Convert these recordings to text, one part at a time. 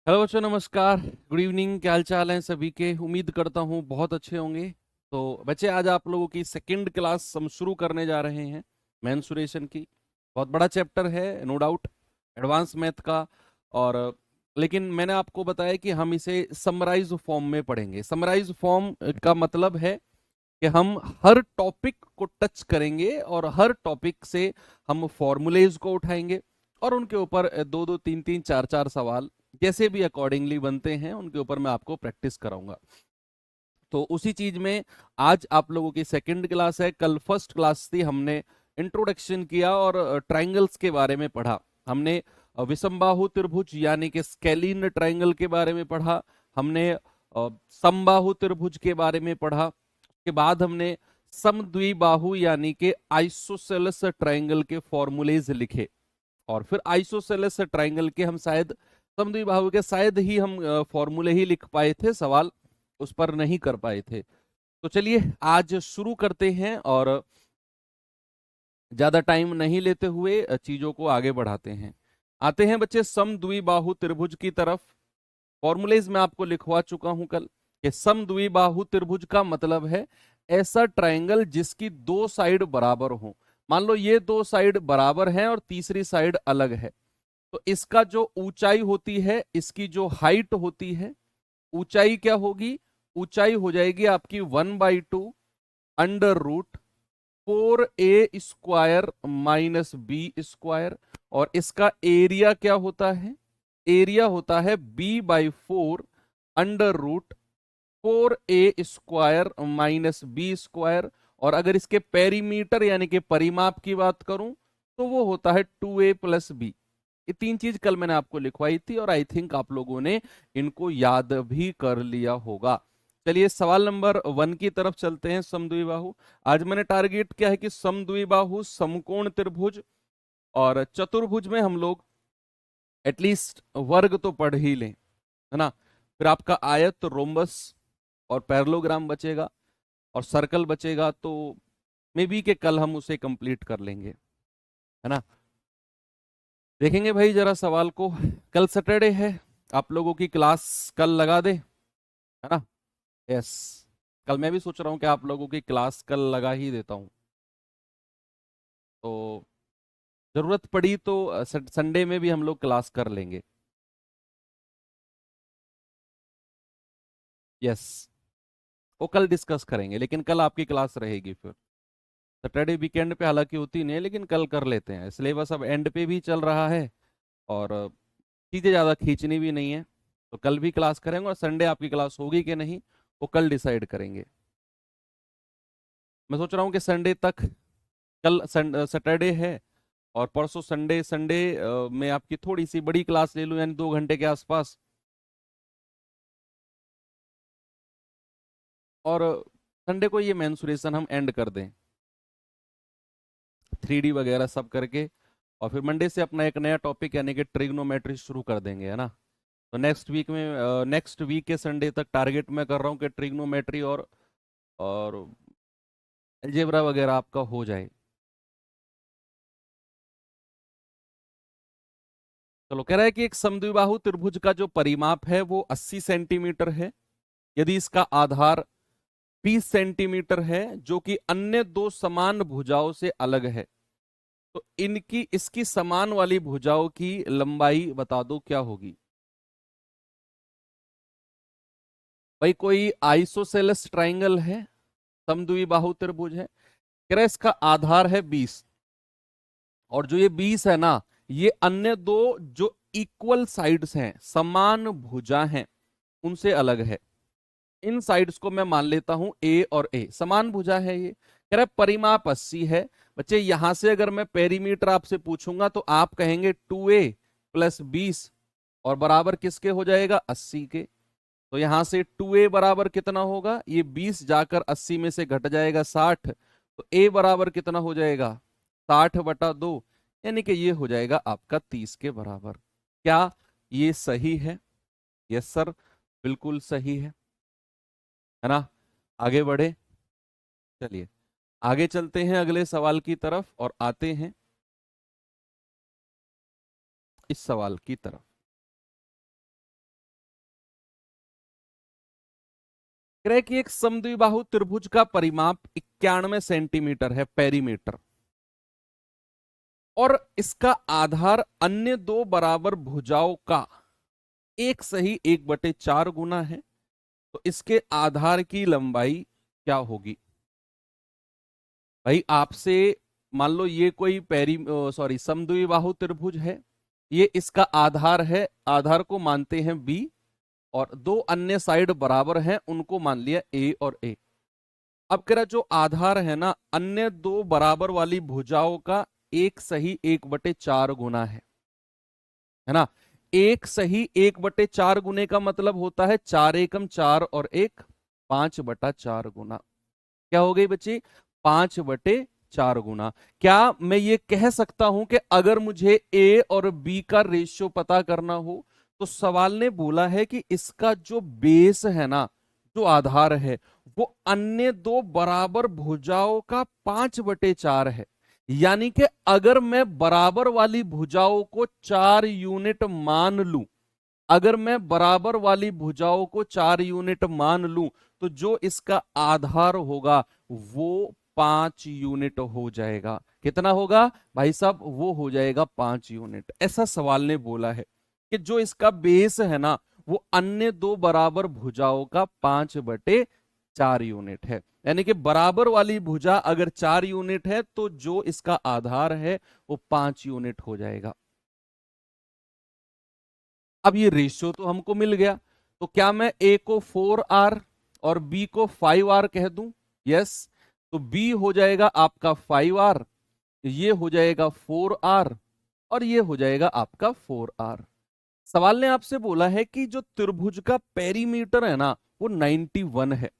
Hello बच्चों, नमस्कार। Good evening. क्या हाल चाल है सभी के? उम्मीद करता हूँ बहुत अच्छे होंगे। तो बच्चे, आज आप लोगों की सेकंड क्लास हम शुरू करने जा रहे हैं मेंसुरेशन की। बहुत बड़ा चैप्टर है, नो डाउट, एडवांस मैथ का। और लेकिन मैंने आपको बताया कि हम इसे समराइज फॉर्म में पढ़ेंगे। समराइज फॉर्म का मतलब है कि हम हर टॉपिक को टच करेंगे और हर टॉपिक से हम फॉर्मूलेज को उठाएंगे और उनके ऊपर दो दो तीन तीन चार चार सवाल जैसे भी अकॉर्डिंगली बनते हैं उनके ऊपर मैं आपको प्रैक्टिस कराऊंगा। तो उसी चीज में आज आप लोगों की सेकंड क्लास है। कल फर्स्ट क्लास थी, हमने इंट्रोडक्शन किया और ट्राइंगल्स के बारे में पढ़ा। हमने विषमबाहु त्रिभुज यानी कि स्केलीन ट्राइंगल के बारे में पढ़ा। हमने समबाहु त्रिभुज के बारे में पढ़ा। उसके बाद हमने समद्विबाहु यानी कि आइसोसेलेस ट्राइंगल के फॉर्मूलेज लिखे। और फिर आइसोसेलेस ट्राइंगल के हम शायद समद्विबाहु के शायद ही हम फॉर्मूले ही लिख पाए थे, सवाल उस पर नहीं कर पाए थे। तो चलिए आज शुरू करते हैं और ज्यादा टाइम नहीं लेते हुए चीजों को आगे बढ़ाते हैं। आते हैं बच्चे समद्विबाहु त्रिभुज की तरफ। फॉर्मूलेज मैं आपको लिखवा चुका हूं कल कि समद्विबाहु त्रिभुज का मतलब है ऐसा ट्राइंगल जिसकी दो साइड बराबर हो। मान लो ये दो साइड बराबर हैं और तीसरी साइड अलग है, तो इसका जो ऊंचाई होती है, इसकी जो हाइट होती है, ऊंचाई क्या होगी? ऊंचाई हो जाएगी आपकी 1/2 √4a² -b²। और इसका एरिया क्या होता है? एरिया होता है b/4 √4a² -b²। और अगर इसके पेरीमीटर यानी कि परिमाप की बात करूं तो वो होता है 2a + b। ये तीन चीज कल मैंने आपको लिखवाई थी और आई थिंक आप लोगों ने इनको याद भी कर लिया होगा। चलिए सवाल नंबर 1 की तरफ चलते हैं। समद्विबाहु, आज मैंने टारगेट किया है कि समद्विबाहु, समकोण त्रिभुज और चतुर्भुज में हम लोग एटलीस्ट वर्ग तो पढ़ ही लें, है ना। फिर आपका आयत, रोम्बस और पैरेललोग्राम बचेगा और सर्कल बचेगा, तो मे बी के कल हम उसे कंप्लीट कर लेंगे, है ना। देखेंगे भाई जरा सवाल को। कल सैटरडे है, आप लोगों की क्लास कल लगा दे, है ना। यस, कल मैं भी सोच रहा हूँ कि आप लोगों की क्लास कल लगा ही देता हूँ। तो जरूरत पड़ी तो संडे में भी हम लोग क्लास कर लेंगे। यस, वो कल डिस्कस करेंगे, लेकिन कल आपकी क्लास रहेगी। फिर सैटरडे वीकेंड पे हालांकि होती नहीं है, लेकिन कल कर लेते हैं। सिलेबस अब एंड पे भी चल रहा है और चीज़ें ज़्यादा खींचनी भी नहीं है, तो कल भी क्लास करेंगे। और संडे आपकी क्लास होगी कि नहीं वो कल डिसाइड करेंगे। मैं सोच रहा हूँ कि संडे तक, कल सैटरडे है और परसों संडे, संडे में आपकी थोड़ी सी बड़ी क्लास ले लूँ, यानी 2 घंटे के आसपास। और संडे को ये मेंसुरेशन हम एंड कर दें, 3D वगैरह सब करके। और फिर मंडे से अपना एक नया टॉपिक यानी कि ट्रिग्नोमेट्री शुरू कर देंगे, है ना। तो नेक्स्ट वीक के संडे तक टारगेट मैं कर रहा हूँ कि ट्रिग्नोमेट्री और अलजेब्रा वगैरह आपका हो जाए। चलो, कह रहा है कि एक समद्विबाहु त्रिभुज का जो परिमाप है वो 80 सेंटीमीटर है। यदि इसका आधार 20 सेंटीमीटर है जो कि अन्य दो समान भुजाओं से अलग है, तो इनकी इसकी समान वाली भुजाओं की लंबाई बता दो क्या होगी। भाई कोई आइसोसेलेस ट्राइंगल है, समद्विबाहु त्रिभुज है। कह रहा है इसका आधार है 20, और जो ये 20 है ना, ये अन्य दो जो इक्वल साइड्स हैं, समान भुजा हैं, उनसे अलग है। इन साइड्स को मैं मान लेता हूं ए और ए, समान भुजा है ये। कह रहा है परिमाप 80 है। बच्चे यहां से अगर मैं पेरीमीटर आपसे पूछूंगा तो आप कहेंगे 2a + 20 और बराबर किसके हो जाएगा? 80 के। तो यहां से 2a बराबर कितना होगा? ये 20 जाकर 80 में से घट जाएगा 60, तो a बराबर कितना हो जाएगा? 60/2, यानी कि ये हो जाएगा आपका 30 के बराबर। क्या ये सही है? यस सर, बिल्कुल सही है ना। आगे बढ़े, चलिए आगे चलते हैं अगले सवाल की तरफ और आते हैं इस सवाल की तरफ। कह रहे कि एक समद्विबाहु त्रिभुज का परिमाप 91 सेंटीमीटर है, पेरीमीटर, और इसका आधार अन्य दो बराबर भुजाओं का एक सही 1/4 गुना है, तो इसके आधार की लंबाई क्या होगी? भाई आपसे मान लो ये कोई समद्विबाहु त्रिभुज है, ये इसका आधार है, आधार को मानते हैं बी, और दो अन्य साइड बराबर हैं, उनको मान लिया ए और ए। अब कह रहा जो आधार है ना, अन्य दो बराबर वाली भुजाओं का एक सही 1/4 गुना है ना। एक सही 1/4 गुने का मतलब होता है 4 एकम 4 और 1 5/4 गुना। क्या हो गई बच्ची? 5/4 गुना। क्या मैं ये कह सकता हूं कि अगर मुझे ए और बी का रेशियो पता करना हो, तो सवाल ने बोला है कि इसका जो बेस है ना, जो आधार है, वो अन्य दो बराबर भुजाओं का 5/4 है। यानी कि अगर मैं बराबर वाली भुजाओं को 4 यूनिट मान लूं, अगर मैं बराबर वाली भुजाओं को 4 यूनिट मान लूं, तो जो इसका आधार होगा वो 5 यूनिट हो जाएगा। कितना होगा भाई साहब? वो हो जाएगा 5 यूनिट। ऐसा सवाल ने बोला है कि जो इसका बेस है ना, वो अन्य दो बराबर भुजाओं का 5/4 यूनिट है। यानी कि बराबर वाली भुजा अगर 4 यूनिट है, तो जो इसका आधार है वो 5 यूनिट हो जाएगा। अब ये रेशियो तो हमको मिल गया, तो क्या मैं ए को 4r और बी को 5r कह दूं? यस। तो बी हो जाएगा आपका 5r, ये हो जाएगा 4r, और ये हो जाएगा आपका 4r। सवाल ने आपसे बोला है कि जो त्रिभुज का पेरीमीटर है ना, वो 91 है,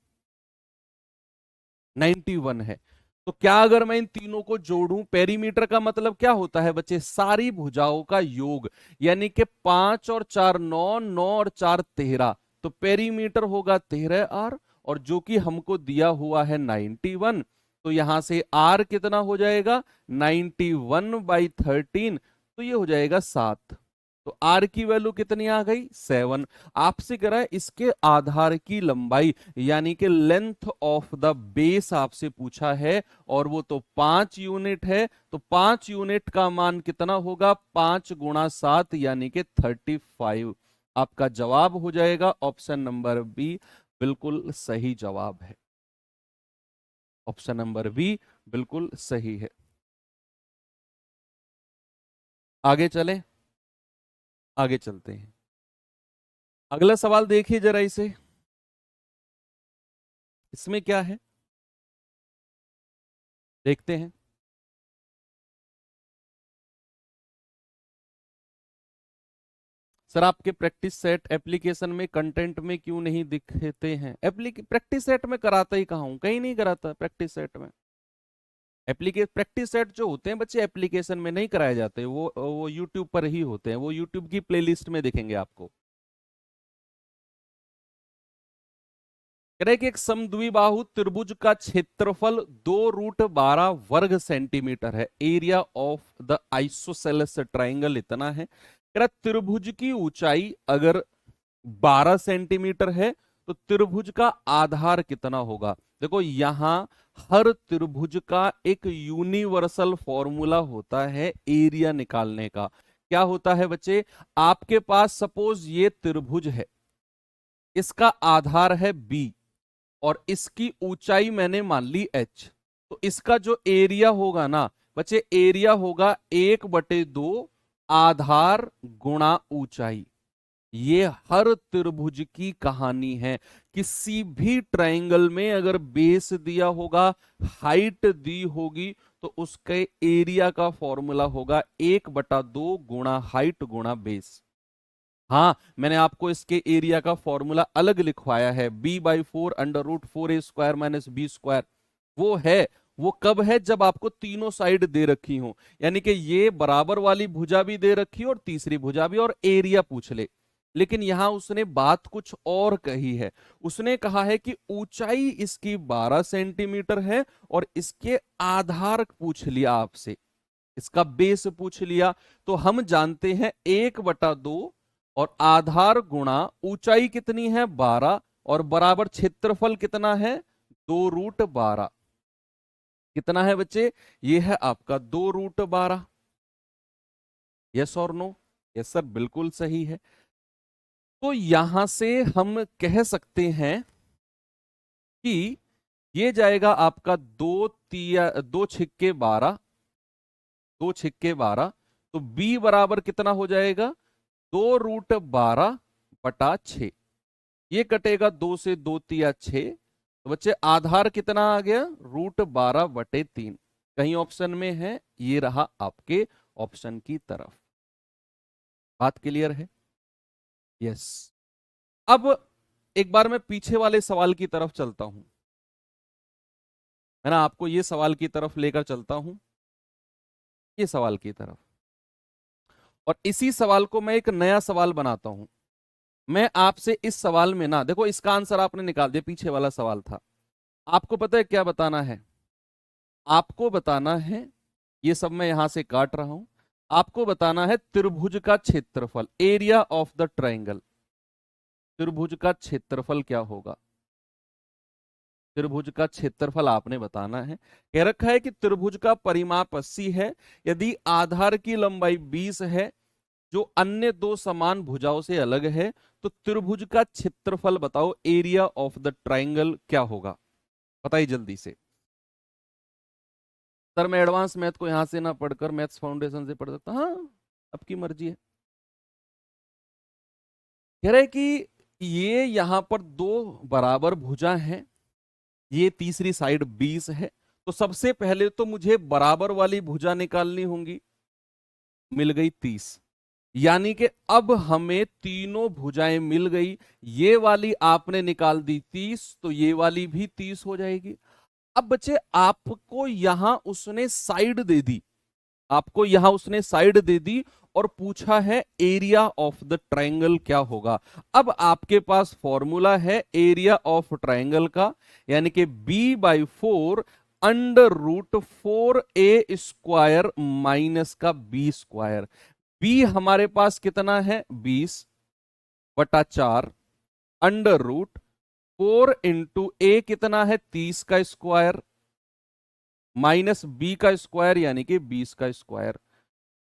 91 है। तो क्या अगर मैं इन तीनों को जोड़ूं, पेरीमीटर का मतलब क्या होता है बच्चे? सारी भुजाओं का योग। यानी कि 5 और 4 9, 9 और 4 13, तो पेरीमीटर होगा 13r, और जो कि हमको दिया हुआ है 91, तो यहां से r कितना हो जाएगा? 91/13, तो ये हो जाएगा 7। तो r की वैल्यू कितनी आ गई? 7। आपसे कह रहा है इसके आधार की लंबाई, यानी कि लेंथ ऑफ द बेस आपसे पूछा है, और वो तो 5 यूनिट है। तो 5 यूनिट का मान कितना होगा? 5 गुणा 7, यानी कि 35। आपका जवाब हो जाएगा ऑप्शन नंबर बी, बिल्कुल सही जवाब है। ऑप्शन नंबर बी बिल्कुल सही है। आगे चलें, आगे चलते हैं। अगला सवाल देखिए जरा इसे, इसमें क्या है देखते हैं। सर आपके प्रैक्टिस सेट एप्लीकेशन में कंटेंट में क्यों नहीं दिखते हैं? प्रैक्टिस सेट में कराता ही कहाँ हूं, कहीं नहीं कराता प्रैक्टिस सेट में। प्रैक्टिस सेट जो होते हैं बच्चे, एप्लीकेशन में नहीं कराए जाते, वो यूट्यूब पर ही होते हैं, वो यूट्यूब की प्लेलिस्ट में दिखेंगे आपको। कह रहे कि एक समद्विबाहु त्रिभुज का क्षेत्रफल 2√12 वर्ग सेंटीमीटर है। Area of the isosceles triangle इतना है। कह रहा त्रिभुज की ऊंचाई अगर 12 सेंटीमीटर है, तो त्रिभुज का आधार कितना होगा? देखो यहां हर त्रिभुज का एक यूनिवर्सल फॉर्मूला होता है एरिया निकालने का। क्या होता है बच्चे? आपके पास सपोज ये त्रिभुज है, इसका आधार है बी, और इसकी ऊंचाई मैंने मान ली h, तो इसका जो एरिया होगा ना बच्चे, एरिया होगा 1/2 आधार गुणा ऊंचाई। ये हर त्रिभुज की कहानी है। किसी भी ट्रायंगल में अगर बेस दिया होगा, हाइट दी होगी, तो उसके एरिया का फॉर्मूला होगा 1/2 गुणा हाइट गुणा बेस। हाँ, मैंने आपको इसके एरिया का फॉर्मूला अलग लिखवाया है, b/4 √4a² - b²। वो है, वो कब है? जब आपको तीनों साइड दे रखी हो, यानी कि ये बराबर वाली भुजा भी दे रखी हो और तीसरी भुजा भी, और एरिया पूछ ले। लेकिन यहां उसने बात कुछ और कही है। उसने कहा है कि ऊंचाई इसकी 12 सेंटीमीटर है, और इसके आधार पूछ लिया आपसे, इसका बेस पूछ लिया। तो हम जानते हैं 1/2 और आधार गुणा ऊंचाई कितनी है? 12, और बराबर क्षेत्रफल कितना है 2√12। कितना है बच्चे, ये है आपका 2√12। यस और नो? यस सर, बिल्कुल सही है। तो यहां से हम कह सकते हैं कि ये जाएगा आपका 2 छिक्के 12, 2 छिक्के 12। तो b बराबर कितना हो जाएगा 2√12/6। ये कटेगा 2 से 2 तिया 6। तो बच्चे आधार कितना आ गया √12/3। कहीं ऑप्शन में है, ये रहा आपके ऑप्शन की तरफ। बात क्लियर है? यस। अब एक बार मैं पीछे वाले सवाल की तरफ चलता हूं, है ना, आपको ये सवाल की तरफ लेकर चलता हूं, ये सवाल की तरफ। और इसी सवाल को मैं एक नया सवाल बनाता हूं। मैं आपसे इस सवाल में ना, देखो इसका आंसर आपने निकाल दिया, पीछे वाला सवाल था। आपको पता है क्या बताना है? आपको बताना है, ये सब मैं यहां से काट रहा हूं, आपको बताना है त्रिभुज का क्षेत्रफल, एरिया ऑफ द ट्राइंगल। त्रिभुज का क्षेत्रफल क्या होगा? त्रिभुज का क्षेत्रफल आपने बताना है। कह रखा है कि त्रिभुज का परिमाप 80 है, यदि आधार की लंबाई 20 है, जो अन्य दो समान भुजाओं से अलग है, तो त्रिभुज का क्षेत्रफल बताओ, एरिया ऑफ द ट्राइंगल क्या होगा? बताइए जल्दी से। सर मैं एडवांस मैथ को यहां से ना पढ़कर मैथ्स फाउंडेशन से पढ़ सकता हूं। हाँ, आपकी मर्जी है। कह रहे कि ये यहां पर दो बराबर भुजा हैं, ये तीसरी साइड 20 है, तो सबसे पहले तो मुझे बराबर वाली भुजा निकालनी होंगी। मिल गई 30। यानी कि अब हमें तीनों भुजाएं मिल गई। ये वाली आपने निकाल दी 30, तो ये वाली भी 30 हो जाएगी। अब बच्चे आपको यहां उसने साइड दे दी, आपको यहां उसने साइड दे दी और पूछा है एरिया ऑफ द ट्राइंगल क्या होगा। अब आपके पास फॉर्मूला है एरिया ऑफ ट्राइंगल का, यानी कि b/4 √4a² माइनस का b²। b हमारे पास कितना है 20/4, √4 × a कितना है 30 का स्क्वायर, माइनस b का स्क्वायर यानी कि 20 का स्क्वायर।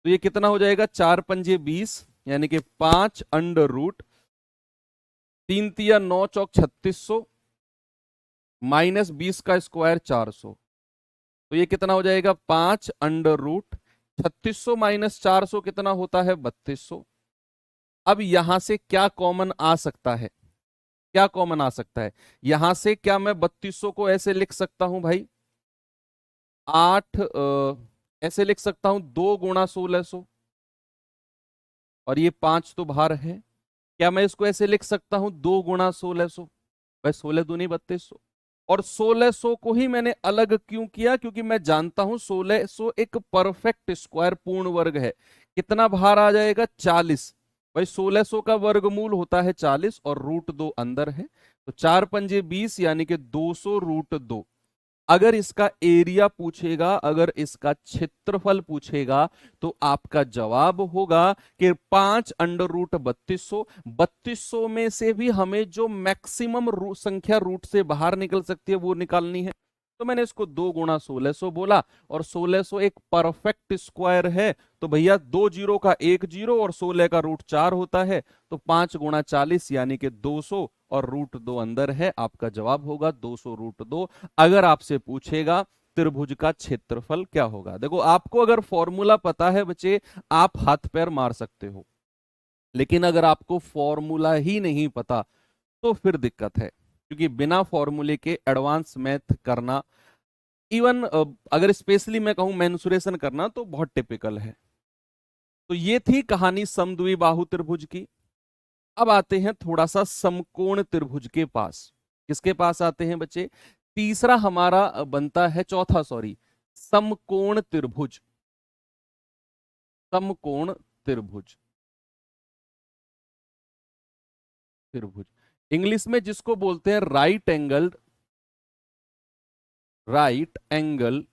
तो ये कितना हो जाएगा 4×5 = 20, यानी कि 5√3×3 = 9 × 3600 माइनस 20 का स्क्वायर 400। तो ये कितना हो जाएगा 5√3600 माइनस 400 कितना होता है 3200। अब यहां से क्या कॉमन आ सकता है? क्या कॉमन आ सकता है यहां से? क्या मैं 3200 को ऐसे लिख सकता हूं भाई? 8 ऐसे लिख सकता हूं 2 × 1600, और ये 5 तो बाहर है। क्या मैं इसको ऐसे लिख सकता हूं 2 × 1600? भाई 16×2 = 3200। और 1600 को ही मैंने अलग क्यों किया? क्योंकि मैं जानता हूं 1600 एक परफेक्ट स्क्वायर पूर्ण वर्ग है। कितना बाहर आ जाएगा 40। भाई 1600 का वर्गमूल होता है 40 और √2 अंदर है, तो 4×5 = 20 यानी कि 200√2। अगर इसका एरिया पूछेगा, अगर इसका क्षेत्रफल पूछेगा, तो आपका जवाब होगा कि 5√3200। 3200 में से भी हमें जो मैक्सिमम संख्या रूट से बाहर निकल सकती है वो निकालनी है। तो मैंने इसको 2 × 1600 बोला, और 1600 एक परफेक्ट स्क्वायर है, तो भैया 2 जीरो का 1 जीरो और 16 का √4 होता है, तो 5×40 यानी कि 200 और √2 अंदर है। आपका जवाब होगा 200√2। अगर आपसे पूछेगा त्रिभुज का क्षेत्रफल क्या होगा, देखो आपको अगर फॉर्मूला पता है बच्चे, आप हाथ पैर मार सकते हो, लेकिन अगर आपको फॉर्मूला ही नहीं पता तो फिर दिक्कत है, क्योंकि बिना फॉर्मूले के एडवांस मैथ करना, इवन अगर स्पेशली मैं कहूं मेंसुरेशन करना, तो बहुत टिपिकल है। तो ये थी कहानी समद्विबाहु त्रिभुज की। अब आते हैं थोड़ा सा समकोण त्रिभुज के पास। किसके पास आते हैं बच्चे? तीसरा हमारा बनता है, चौथा सॉरी, समकोण त्रिभुज। समकोण त्रिभुज, त्रिभुज इंग्लिश में जिसको बोलते हैं right angle triangle,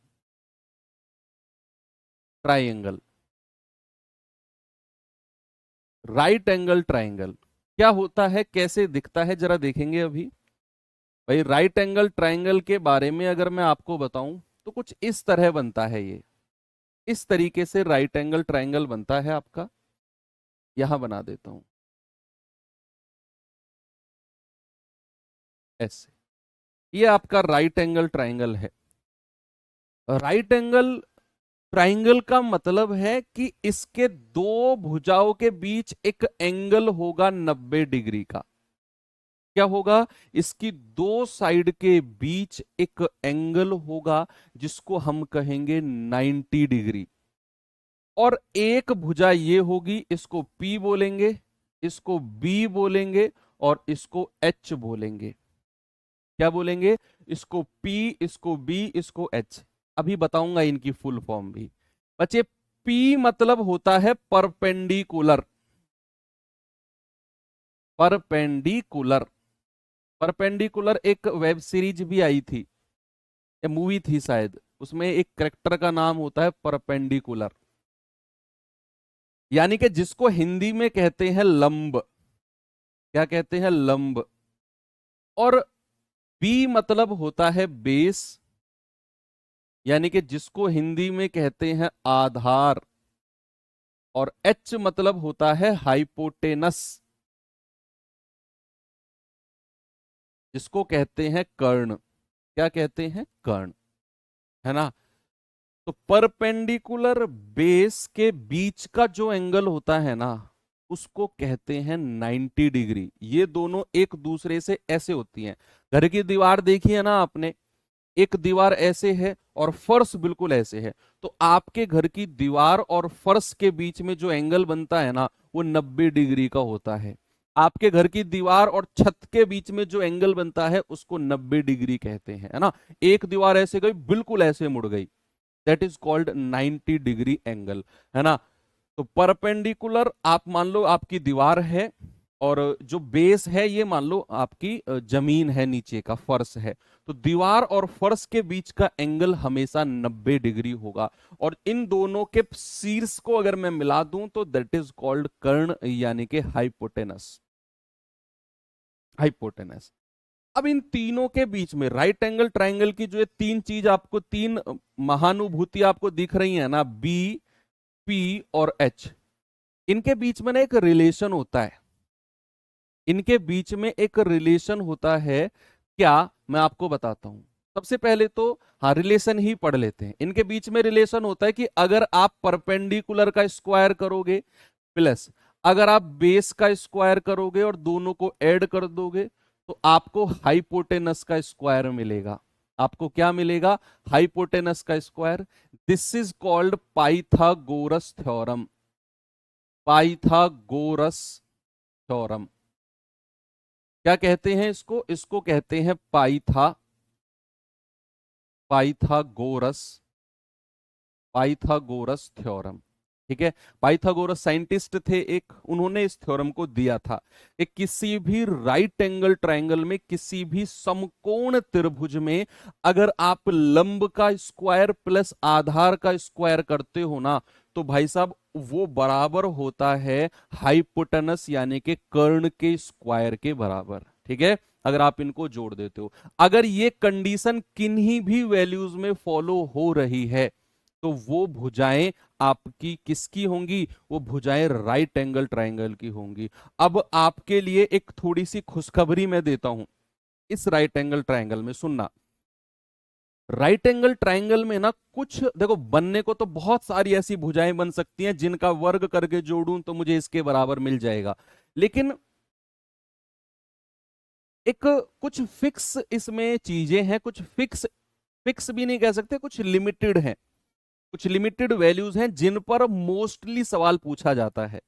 right angle triangle. क्या होता है, कैसे दिखता है, जरा देखेंगे अभी। भाई राइट एंगल ट्रायंगल के बारे में अगर मैं आपको बताऊं तो कुछ इस तरह बनता है ये। इस तरीके से राइट एंगल ट्रायंगल बनता है आपका। यहां बना देता हूं ऐसे। ये आपका राइट एंगल ट्रायंगल है। राइट एंगल ट्रायंगल का मतलब है कि इसके दो भुजाओं के बीच एक एंगल होगा 90 डिग्री का। क्या होगा? इसकी दो साइड के बीच एक एंगल होगा जिसको हम कहेंगे 90 डिग्री। और एक भुजा ये होगी, इसको P बोलेंगे, इसको B बोलेंगे और इसको H बोलेंगे। क्या बोलेंगे? इसको P, इसको B, इसको H। अभी बताऊंगा इनकी फुल फॉर्म भी। बच्चे P मतलब होता है परपेंडिकुलर। परपेंडिकुलर। परपेंडिकुलर एक वेब सीरीज भी आई थी, या मूवी थी शायद, उसमें एक करेक्टर का नाम होता है परपेंडिकुलर। यानी कि जिसको हिंदी में कहते हैं लंब। क्या कहते हैं? लंब। और बी मतलब होता है बेस, यानी कि जिसको हिंदी में कहते हैं आधार। और एच मतलब होता है हाइपोटेनस, जिसको कहते हैं कर्ण। क्या कहते हैं? कर्ण। है ना? तो परपेंडिकुलर बेस के बीच का जो एंगल होता है ना, उसको कहते हैं 90 डिग्री। ये दोनों एक दूसरे से ऐसे होती हैं। घर की दीवार देखी है ना आपने, एक दीवार ऐसे है और फर्श बिल्कुल ऐसे है। तो आपके घर की दीवार और फर्श के बीच में जो एंगल बनता है ना, वो 90 डिग्री का होता है। आपके घर की दीवार और छत के बीच में जो एंगल बनता है उसको 90 डिग्री कहते हैं। है ना? एक दीवार ऐसे गई, बिल्कुल ऐसे मुड़ गई, that is called 90 degree angle. है ना? तो परपेंडिकुलर आप मान लो आपकी दीवार है, और जो बेस है ये मान लो आपकी जमीन है, नीचे का फर्श है। तो दीवार और फर्श के बीच का एंगल हमेशा 90 डिग्री होगा। और इन दोनों के शीर्ष को अगर मैं मिला दूं तो दैट इज कॉल्ड कर्ण, यानी कि हाइपोटेनस। हाइपोटेनस। अब इन तीनों के बीच में राइट एंगल ट्राइंगल की जो ये तीन चीज आपको, तीन महानुभूति आपको दिख रही है ना, बी, पी और एच, इनके बीच में ना एक रिलेशन होता है। इनके बीच में एक रिलेशन होता है। क्या? मैं आपको बताता हूं। सबसे पहले तो हाँ, रिलेशन ही पढ़ लेते हैं। इनके बीच में रिलेशन होता है कि अगर आप परपेंडिकुलर का स्क्वायर करोगे प्लस अगर आप बेस का स्क्वायर करोगे और दोनों को ऐड कर दोगे तो आपको हाइपोटेनस का स्क्वायर मिलेगा। आपको क्या मिलेगा? हाइपोटेनस का square. This is called Pythagoras theorem. Pythagoras theorem. क्या कहते हैं इसको? इसको कहते हैं पाइथागोरस पाइथागोरस थ्योरम। ठीक है? पाइथागोरस साइंटिस्ट थे एक, उन्होंने इस थ्योरम को दिया था कि किसी भी राइट एंगल ट्रायंगल में, किसी भी समकोण त्रिभुज में अगर आप लंब का स्क्वायर प्लस आधार का स्क्वायर करते हो ना, तो भाई साहब वो बराबर होता है हाइपोटेनस यानी कि कर्ण के स्क्वायर के बराबर। ठीक है? अगर आप इनको जोड़ देते हो, अगर ये कंडीशन किन्हीं भी वैल्यूज में फॉलो हो रही है, तो वो भुजाएं आपकी किसकी होंगी? वो भुजाएं राइट एंगल ट्रायंगल की होंगी। अब आपके लिए एक थोड़ी सी खुशखबरी मैं देता हूं। इस राइट एंगल ट्रायंगल में सुनना, राइट एंगल ट्रायंगल में ना कुछ देखो, बनने को तो बहुत सारी ऐसी भुजाएं बन सकती हैं जिनका वर्ग करके जोड़ूं तो मुझे इसके बराबर मिल जाएगा। लेकिन एक कुछ फिक्स इसमें चीजें हैं, कुछ फिक्स, फिक्स भी नहीं कह सकते, कुछ लिमिटेड हैं, कुछ लिमिटेड वैल्यूज हैं जिन पर मोस्टली सवाल पूछा जाता है।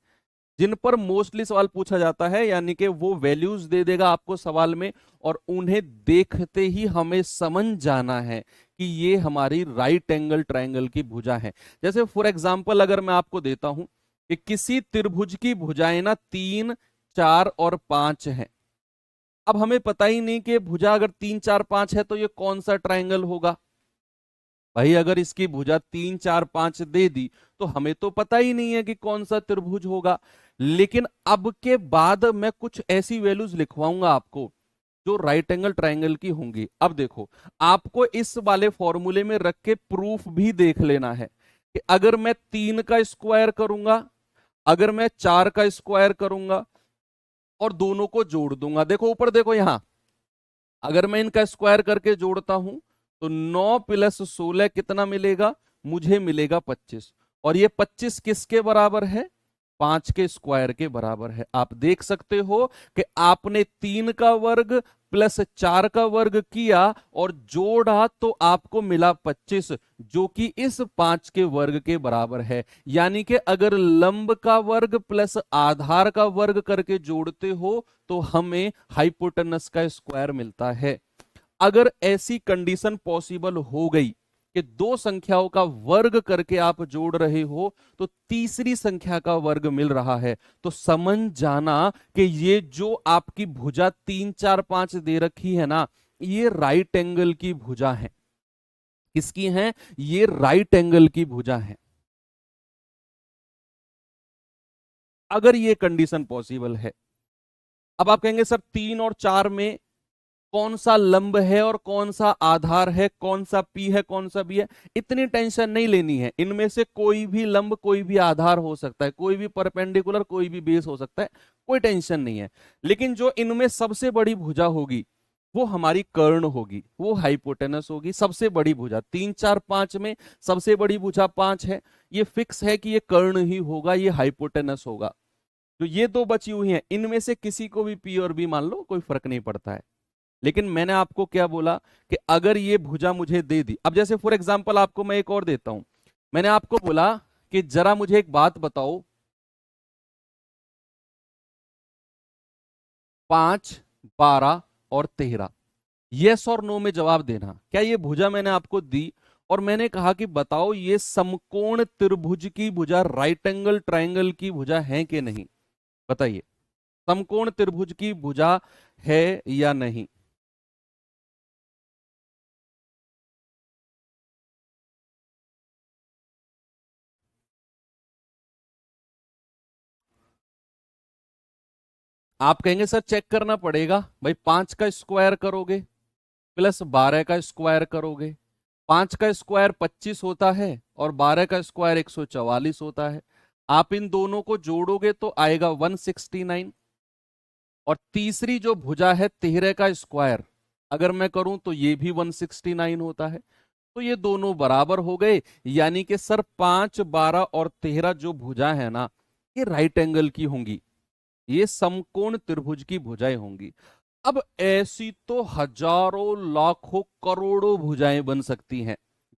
जिन पर मोस्टली सवाल पूछा जाता है यानी कि वो वैल्यूज दे देगा आपको सवाल में, और उन्हें देखते ही हमें समझ जाना है कि ये हमारी राइट एंगल ट्रायंगल की भुजा है। जैसे फॉर एग्जांपल अगर मैं आपको देता हूं कि किसी त्रिभुज की भुजाएं ना 3, 4 और 5 हैं। अब हमें पता ही नहीं कि भुजा अगर 3, 4, 5 है तो ये कौन सा ट्रायंगल होगा। भाई अगर इसकी भुजा 3, 4, 5 दे दी तो हमें तो पता ही नहीं है कि कौन सा त्रिभुज होगा। लेकिन अब के बाद मैं कुछ ऐसी वैल्यूज लिखवाऊंगा आपको जो राइट एंगल ट्रायंगल की होंगी। अब देखो, आपको इस वाले फॉर्मूले में रख के प्रूफ भी देख लेना है कि अगर मैं 3 का स्क्वायर करूंगा, अगर मैं 4 का स्क्वायर करूंगा और दोनों को जोड़ दूंगा, देखो ऊपर देखो यहां, अगर मैं इनका स्क्वायर करके जोड़ता हूं तो 9 प्लस 16 कितना मिलेगा, मुझे मिलेगा 25। और ये 25 किसके बराबर है, 5 के स्क्वायर के बराबर है। आप देख सकते हो कि आपने 3 का वर्ग प्लस 4 का वर्ग किया और जोड़ा तो आपको मिला 25, जो कि इस 5 के वर्ग के बराबर है। यानी कि अगर लंब का वर्ग प्लस आधार का वर्ग करके जोड़ते हो तो हमें हाइपोटेनस का स्क्वायर मिलता है। अगर ऐसी कंडीशन पॉसिबल हो गई कि दो संख्याओं का वर्ग करके आप जोड़ रहे हो तो तीसरी संख्या का वर्ग मिल रहा है, तो समझ जाना कि ये जो आपकी भुजा 3 4 5 दे रखी है ना, ये राइट एंगल की भुजा है। किसकी है, ये राइट एंगल की भुजा है। अगर ये कंडीशन पॉसिबल है, अब आप कहेंगे सर 3 और 4 में कौन सा लंब है और कौन सा आधार है, कौन सा पी है कौन सा बी है, इतनी टेंशन नहीं लेनी है। इनमें से कोई भी लंब कोई भी आधार हो सकता है, कोई भी परपेंडिकुलर कोई भी बेस हो सकता है, कोई टेंशन नहीं है। लेकिन जो इनमें सबसे बड़ी भुजा होगी वो हमारी कर्ण होगी, वो हाइपोटेनस होगी। सबसे बड़ी भुजा 3 4 5 में सबसे बड़ी भुजा 5 है, ये फिक्स है कि ये कर्ण ही होगा, ये हाइपोटेनस होगा। जो ये दो बची हुई हैं इनमें से किसी को भी पी और बी मान लो, कोई फर्क नहीं पड़ता है। लेकिन मैंने आपको क्या बोला कि अगर ये भुजा मुझे दे दी, अब जैसे फॉर एग्जांपल आपको मैं एक और देता हूं, मैंने आपको बोला कि जरा मुझे एक बात बताओ, 5 12 और 13, यस और नो में जवाब देना। क्या ये भुजा मैंने आपको दी और मैंने कहा कि बताओ ये समकोण त्रिभुज की भुजा, राइट एंगल ट्रायंगल की भुजा है कि नहीं, बताइए, समकोण त्रिभुज की भुजा है या नहीं। आप कहेंगे सर चेक करना पड़ेगा, भाई 5 का स्क्वायर करोगे प्लस 12 का स्क्वायर करोगे, 5 का स्क्वायर 25 होता है और 12 का स्क्वायर 144 होता है। आप इन दोनों को जोड़ोगे तो आएगा 169। और तीसरी जो भुजा है 13 का स्क्वायर अगर मैं करूं तो ये भी 169 होता है। तो ये दोनों बराबर हो गए, यानी कि सर 5 12 और 13 जो भुजा है ना, ये राइट एंगल की होंगी, ये समकोण त्रिभुज की भुजाएं होंगी। अब ऐसी तो हजारों लाखों करोड़ों भुजाएं बन सकती हैं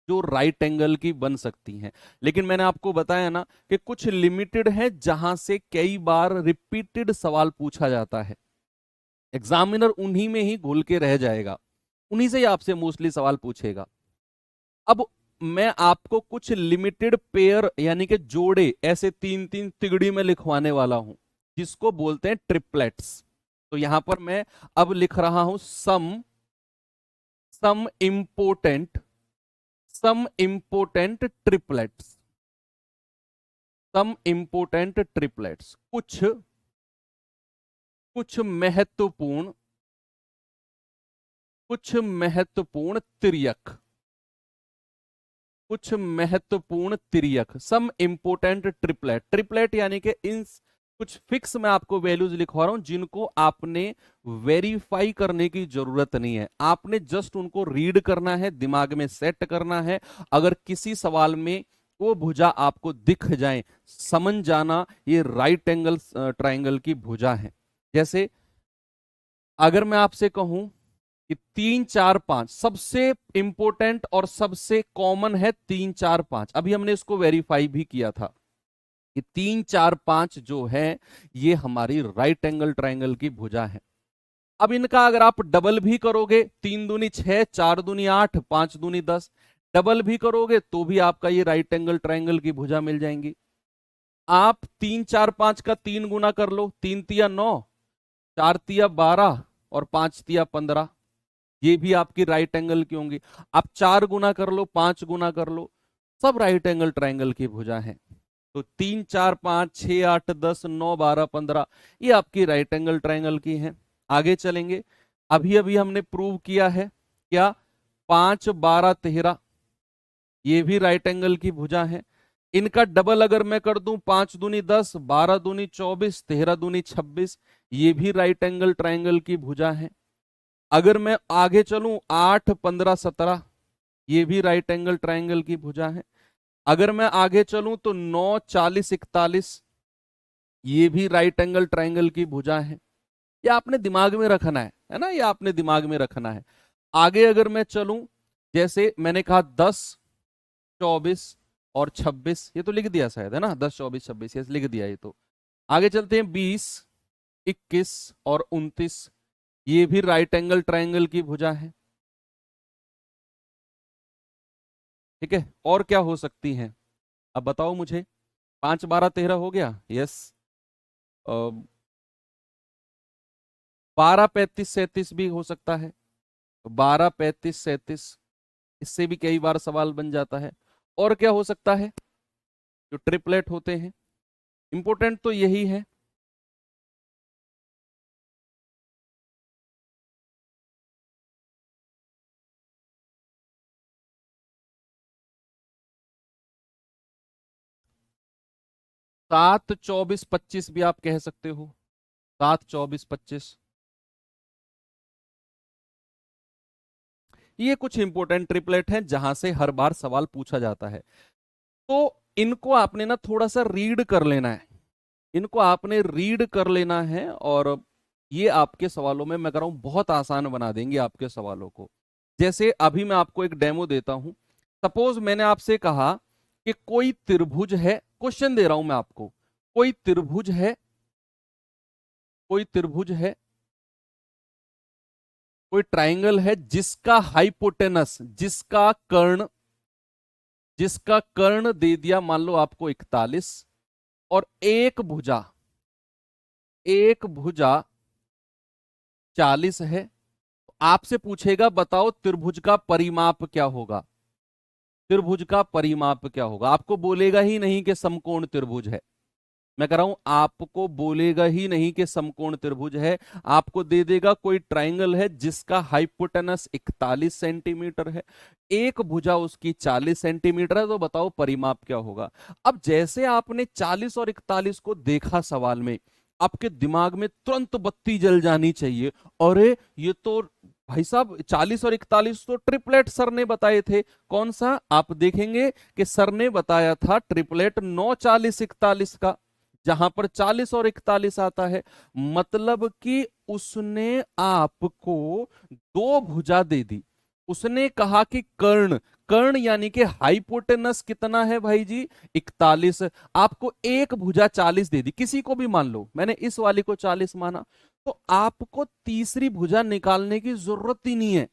जो राइट एंगल की बन सकती हैं। लेकिन मैंने आपको बताया ना कि कुछ लिमिटेड है जहां से कई बार रिपीटेड सवाल पूछा जाता है, एग्जामिनर उन्हीं में ही घुल के रह जाएगा, उन्हीं से ही आपसे मोस्टली सवाल पूछेगा। अब मैं आपको कुछ लिमिटेड पेयर यानी कि जोड़े ऐसे 3 3 तिगड़ी में लिखवाने वाला हूं जिसको बोलते हैं ट्रिपलेट्स। तो यहां पर मैं अब लिख रहा हूं सम सम इंपोर्टेंट सम इंपोर्टेंट ट्रिपलेट्स, सम इंपोर्टेंट ट्रिपलेट्स, कुछ कुछ महत्वपूर्ण कुछ महत्वपूर्ण तिर्यक, कुछ महत्वपूर्ण तिर्यक, सम इंपोर्टेंट ट्रिपलेट। ट्रिपलेट यानी कि इन कुछ फिक्स मैं आपको वैल्यूज लिखवा रहा हूं जिनको आपने वेरीफाई करने की जरूरत नहीं है, आपने जस्ट उनको रीड करना है, दिमाग में सेट करना है। अगर किसी सवाल में वो भुजा आपको दिख जाए, समझ जाना ये राइट एंगल ट्रायंगल की भुजा है। जैसे अगर मैं आपसे कहूं कि 3 4 5 सबसे इंपॉर्टेंट और सबसे कॉमन है, 3 4 5, अभी हमने इसको वेरीफाई भी किया था कि 3 4 5 जो है ये हमारी राइट एंगल ट्रायंगल की भुजा है। अब इनका अगर आप डबल भी करोगे, 3 दूनी 6 4 दूनी 8 5 दूनी 10, डबल भी करोगे तो भी आपका ये राइट एंगल ट्रायंगल की भुजा मिल जाएंगी। आप 3 4 5 का 3 गुना कर लो, 3 तिया 9, 4 तिया 12 और 5 तिया 15, ये भी आपकी राइट एंगल की होंगी। आप 4 गुना कर लो, 5 गुना कर लो, सब राइट एंगल ट्रायंगल की भुजा है। तो 3 4 5 6 8 10 9 12 15 ये आपकी राइट एंगल ट्रायंगल की है। आगे चलेंगे, अभी अभी हमने प्रूव किया है क्या, 5 12 13 ये भी राइट एंगल की भुजा है। इनका डबल अगर मैं कर दूं, 5 दूनी 10, 12 दूनी 24, 13 दूनी 26, ये भी राइट एंगल ट्रायंगल की भुजा है। अगर मैं आगे चलूं, 8 15 17 ये भी राइट एंगल ट्रायंगल की भुजा है। अगर मैं आगे चलूं तो 9 40 41 ये भी राइट एंगल ट्रायंगल की भुजा है। ये आपने दिमाग में रखना है ना, ये आपने दिमाग में रखना है। आगे अगर मैं चलूं, जैसे मैंने कहा 10 24 और 26, ये तो लिख दिया शायद है ना, 10 24 26 ये लिख दिया ये तो। आगे चलते हैं 20 21 और 29 ये भी राइट एंगल ट्रायंगल की भुजा है। ठीक है, और क्या हो सकती हैं अब बताओ मुझे। 5 12 13 हो गया, यस। 12 35 37 भी हो सकता है, 12 35 37 इससे भी कई बार सवाल बन जाता है। और क्या हो सकता है, जो ट्रिपलेट होते हैं, इंपॉर्टेंट तो यही है। सात 24 25 भी आप कह सकते हो, 7 24 25 ये कुछ इंपॉर्टेंट ट्रिपलेट हैं जहां से हर बार सवाल पूछा जाता है। तो इनको आपने ना थोड़ा सा रीड कर लेना है, इनको आपने रीड कर लेना है, और ये आपके सवालों में मैं कर रहा हूं बहुत आसान बना देंगे आपके सवालों को। जैसे अभी मैं आपको एक डेमो देता हूं। सपोज मैंने आपसे कहा कि कोई त्रिभुज है, क्वेश्चन दे रहा हूं मैं आपको, कोई त्रिभुज है, कोई त्रिभुज है, कोई ट्राइंगल है जिसका हाइपोटेनस, जिसका कर्ण दे दिया मान लो आपको 41, और एक भुजा 40 है। आपसे पूछेगा बताओ त्रिभुज का परिमाप क्या होगा, त्रिभुज का परिमाप क्या होगा। आपको बोलेगा ही नहीं कि समकोण त्रिभुज है, मैं कह रहा हूं आपको बोलेगा ही नहीं कि समकोण त्रिभुज है, आपको दे देगा कोई ट्राइंगल है जिसका हाइपोटेनस 41 सेंटीमीटर है, एक भुजा उसकी 40 सेंटीमीटर है, तो बताओ परिमाप क्या होगा। अब जैसे आपने 40 और 41 को देखा सवाल में, आपके दिमाग में तुरंत बत्ती जल जानी चाहिए, अरे ये तो भाई साहब 40 और 41 तो ट्रिपलेट सर ने बताए थे। कौन सा, आप देखेंगे कि सर ने बताया था ट्रिपलेट 9 40 41 का, जहां पर 40 और 41 आता है, मतलब कि उसने आपको दो भुजा दे दी। उसने कहा कि कर्ण, कर्ण यानी कि हाइपोटेनस कितना है भाई जी 41, आपको एक भुजा 40 दे दी, किसी को भी मान लो, मैंने इस वाली को 40 माना, तो आपको तीसरी भुजा निकालने की जरूरत ही नहीं है।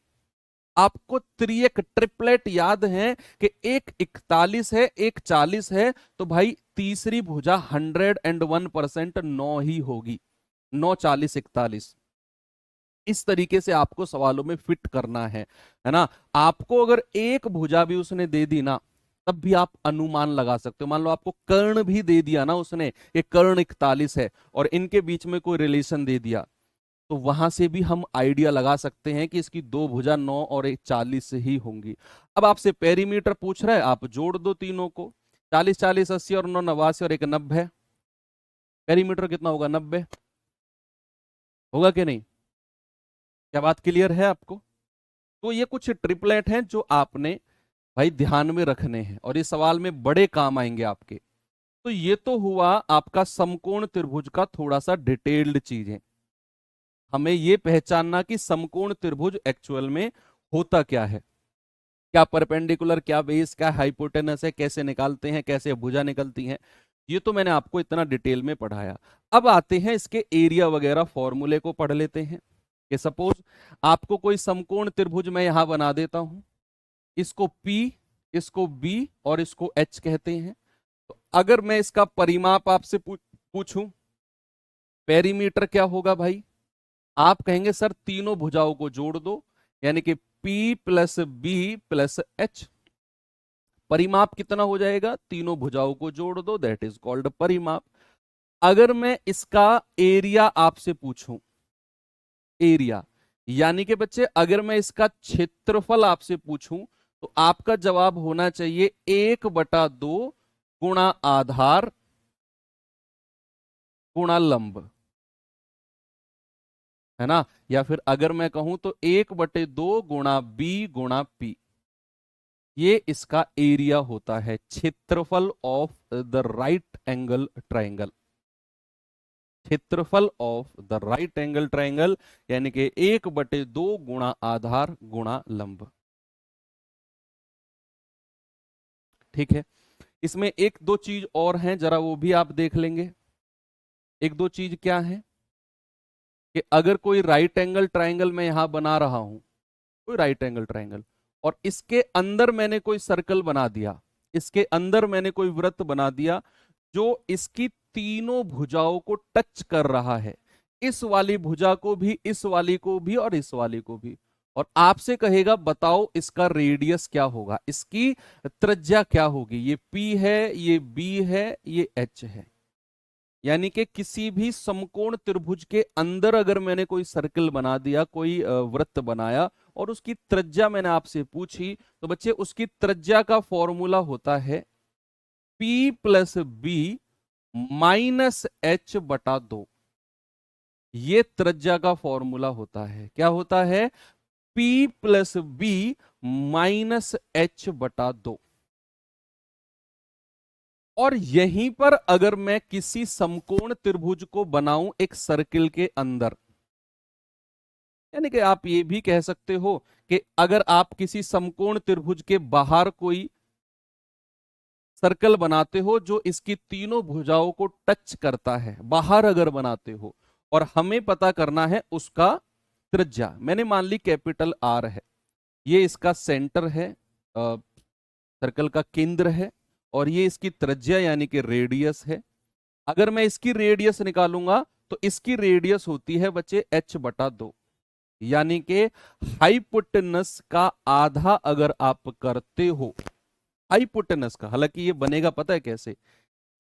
आपको त्रिएक ट्रिपलेट याद है कि एक 41 है एक 40 है, तो भाई तीसरी भुजा 101% 9 ही होगी, 9 40 41। इस तरीके से आपको सवालों में फिट करना है ना। आपको अगर एक भुजा भी उसने दे दी ना, तब भी आप अनुमान लगा सकते हो। मान लो आपको कर्ण भी दे दिया ना उसने, ये कर्ण 41 है, और इनके बीच में कोई रिलेशन दे दिया, तो वहां से भी हम आइडिया लगा सकते हैं कि इसकी दो भुजा 9 और एक 40 ही होंगी। अब आपसे पेरीमीटर पूछ रहा है, आप जोड़ दो तीनों को, 40 40 80 और 9 89 और एक 90, पेरीमीटर कितना होगा 90, होगा कि नहीं, क्या बात क्लियर है आपको। तो ये कुछ ट्रिपलेट हैं जो आपने भाई ध्यान में रखने हैं, और ये सवाल में बड़े काम आएंगे आपके। तो ये तो हुआ आपका समकोण त्रिभुज का थोड़ा सा डिटेल्ड चीज है। हमें ये पहचानना कि समकोण त्रिभुज एक्चुअल में होता क्या है, क्या परपेंडिकुलर, क्या बेस, क्या हाइपोटेनस है, कैसे निकालते हैं, कैसे भुजा निकलती हैं, ये तो मैंने आपको इतना डिटेल में पढ़ाया। अब आते हैं इसके एरिया वगैरह फॉर्मूले को पढ़ लेते हैं। कि सपोज आपको कोई समकोण त्रिभुज मैं यहां बना देता हूं, इसको P, इसको B और इसको H कहते हैं। तो अगर मैं इसका परिमाप आपसे पूछूं, पेरीमीटर क्या होगा भाई, आप कहेंगे सर तीनों भुजाओं को जोड़ दो, यानी कि P plus B plus H। परिमाप कितना हो जाएगा, तीनों भुजाओं को जोड़ दो, दैट इज कॉल्ड परिमाप। अगर मैं इसका एरिया आपसे पूछूं, एरिया यानी कि बच्चे अगर मैं इसका क्षेत्रफल आपसे पूछूं तो आपका जवाब होना चाहिए 1/2 गुणा आधार गुणा लंब, है ना। या फिर अगर मैं कहूं तो 1/2 गुणा बी गुणा पी, ये इसका एरिया होता है, क्षेत्रफल of the right angle triangle. क्षेत्रफल of the right angle triangle यानी कि 1/2 गुणा आधार गुणा लंब। ठीक है, इसमें एक दो चीज और हैं, जरा वो भी आप देख लेंगे। एक दो चीज क्या है कि अगर कोई राइट एंगल ट्राइंगल मैं यहां बना रहा हूं, कोई राइट एंगल ट्राइंगल, और इसके अंदर मैंने कोई सर्कल बना दिया, इसके अंदर मैंने कोई वृत्त बना दिया जो इसकी तीनों भुजाओं को टच कर रहा है, इस वाली भुजा को भी, इस वाली को भी और इस वाली को भी, और आपसे कहेगा बताओ इसका रेडियस क्या होगा, इसकी त्रिज्या क्या होगी। ये P है, ये B है, ये H है। यानी कि किसी भी समकोण त्रिभुज के अंदर अगर मैंने कोई सर्कल बना दिया, कोई वृत्त बनाया और उसकी त्रिज्या मैंने आपसे पूछी, तो बच्चे उसकी त्रिज्या का फॉर्मूला होता है P+B -H/2। ये त्रिज्या का फॉर्मूला होता है, क्या होता है, P+B -H/2। और यहीं पर अगर मैं किसी समकोण त्रिभुज को बनाऊं एक सर्किल के अंदर, यानी कि आप ये भी कह सकते हो कि अगर आप किसी समकोण त्रिभुज के बाहर कोई सर्कल बनाते हो जो इसकी तीनों भुजाओं को टच करता है, बाहर अगर बनाते हो, और हमें पता करना है उसका त्रिज्या, मैंने मान ली कैपिटल R है, ये इसका सेंटर है, सर्कल का केंद्र है, और ये इसकी त्रिज्या यानी कि रेडियस है। अगर मैं इसकी रेडियस निकालूंगा तो इसकी रेडियस होती है बच्चे H/2, यानी कि हाइपोटेनस का आधा अगर आप करते हो, हाइपोटेनस का, हालांकि ये बनेगा पता है कैसे,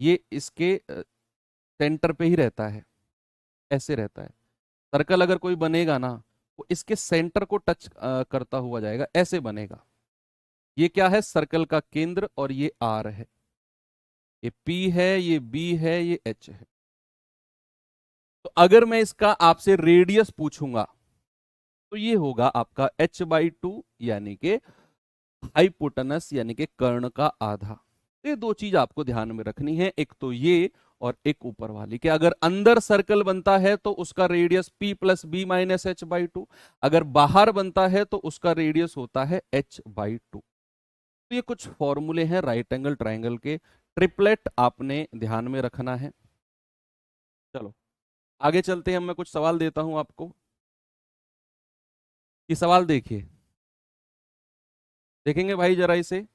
ये इसके सेंटर पे ही रहता है, ऐसे रहता है। सर्कल अगर कोई बनेगा ना, वो इसके सेंटर को टच करता हुआ जाएगा, ऐसे बनेगा। ये क्या है, सर्कल का केंद्र, और ये R है, ये P है, ये B है, ये H है। तो अगर मैं इसका आपसे रेडियस पूछूंगा तो ये होगा आपका H/2, यानी कि हाइपोटेनस यानी कि कर्ण का आधा। ये दो चीज आपको ध्यान में रखनी है, एक तो ये और एक ऊपर वाली, कि अगर अंदर सर्कल बनता है तो उसका रेडियस P+B -H/2, अगर बाहर बनता है तो उसका रेडियस होता है H/2। तो ये कुछ फॉर्मूले हैं राइट एंगल ट्राइंगल के, ट्रिपलेट आपने ध्यान में रखना है। चलो आगे चलते हैं, मैं कुछ सवाल देता हूं आपको। ये सवाल देखिए, देखेंगे भाई जरा इसे।